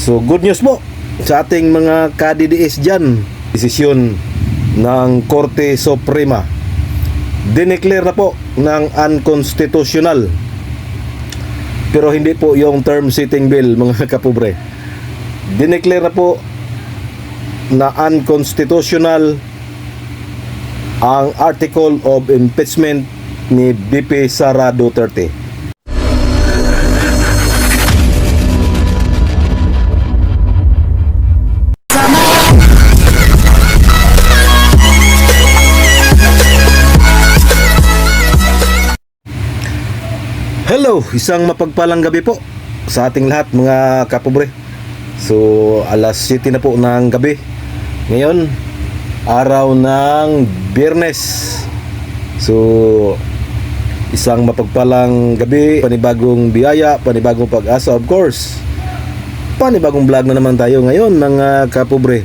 So good news po sa ating mga ka-DDS dyan. Desisyon ng Korte Suprema, dineclare na po ng unconstitutional. Pero hindi po yung term setting bill, mga kapobre. Dineclare na po na unconstitutional ang article of impeachment ni BP Sara Duterte. Hello, isang mapagpalang gabi po sa ating lahat mga kapobre. So alas 7 na po ng gabi ngayon, araw ng Biyernes. So isang mapagpalang gabi, panibagong biyaya, panibagong pag-asa, of course. Panibagong vlog na naman tayo ngayon mga kapobre.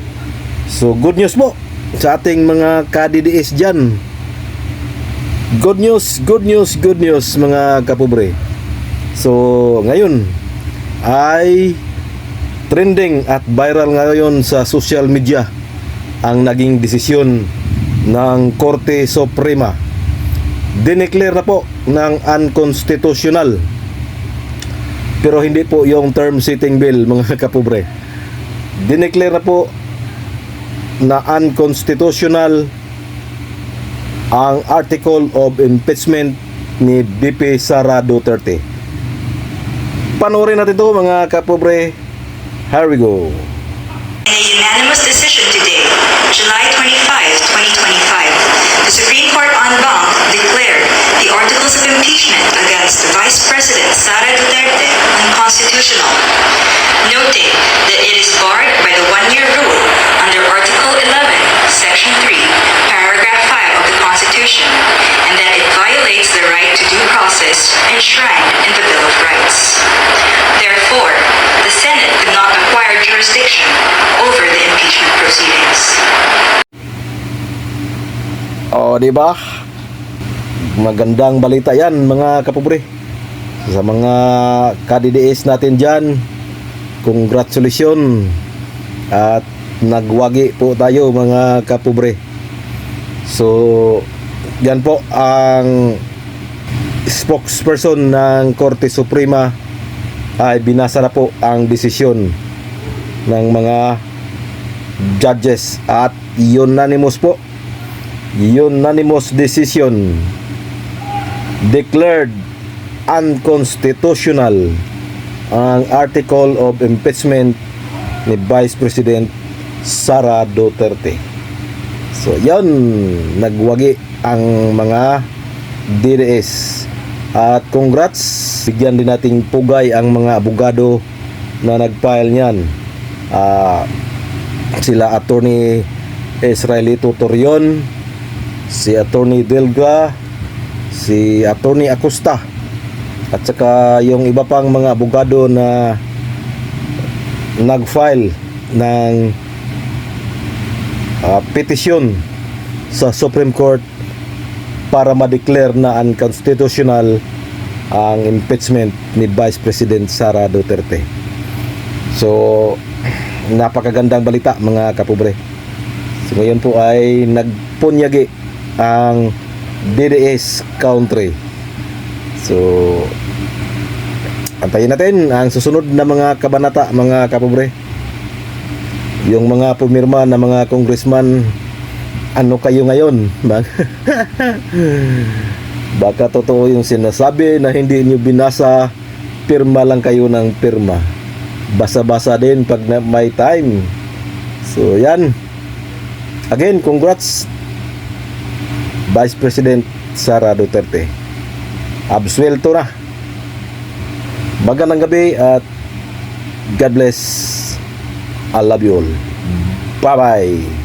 So good news po sa ating mga ka-DDS dyan. Good news mga kapobre. So ngayon ay trending at viral ngayon sa social media ang naging desisyon ng Korte Suprema. Dineclare na po ng unconstitutional. Pero hindi po yung term setting bill, mga kapobre. Dineclare na po na unconstitutional ang article of impeachment ni BP Sara Duterte. Panoorin natin ito mga kapobre. Here we go. In a unanimous decision today, July 25, 2025, the Supreme Court en banc declared the articles of impeachment against Vice President Sara Duterte unconstitutional, noting that it is barred by the one-year rule under Article 11, Section 3, Paragraph 5 of the Constitution, and that it violates the right to due process enshrined in the Bill of Rights. Therefore, the Senate could not acquire jurisdiction over the impeachment proceedings. O, di ba? Magandang balita 'yan, mga kapobre. Sa mga ka-DDS natin diyan, congratulations at nagwagi po tayo mga kapobre. So, yan po ang spokesperson ng Korte Suprema ay binasa na po ang desisyon ng mga judges at unanimous po, unanimous decision, declared unconstitutional ang article of impeachment ni Vice President Sara Duterte. So yan, nagwagi ang mga DDS at congrats, bigyan din nating pugay ang mga abogado na nag-file niyan. Sila Attorney Israelito Torion, si Attorney Delga, si Attorney Acosta, at saka yung iba pang mga abogado na nag-file ng petisyon sa Supreme Court para ma-declare na unconstitutional ang impeachment ni Vice President Sara Duterte. So napakagandang balita mga kapobre. So ngayon po ay nagpunyagi ang DDS country. So antayin natin ang susunod na mga kabanata mga kapobre. Yung mga pumirma na mga congressman, ano kayo ngayon? Baka totoo yung sinasabi na hindi nyo binasa, pirma lang kayo ng pirma. Basa-basa din pag may time. So yan. Again, congrats Vice President Sara Duterte. Absuelto na. Magandang gabi at God bless. I love you all. Bye-bye.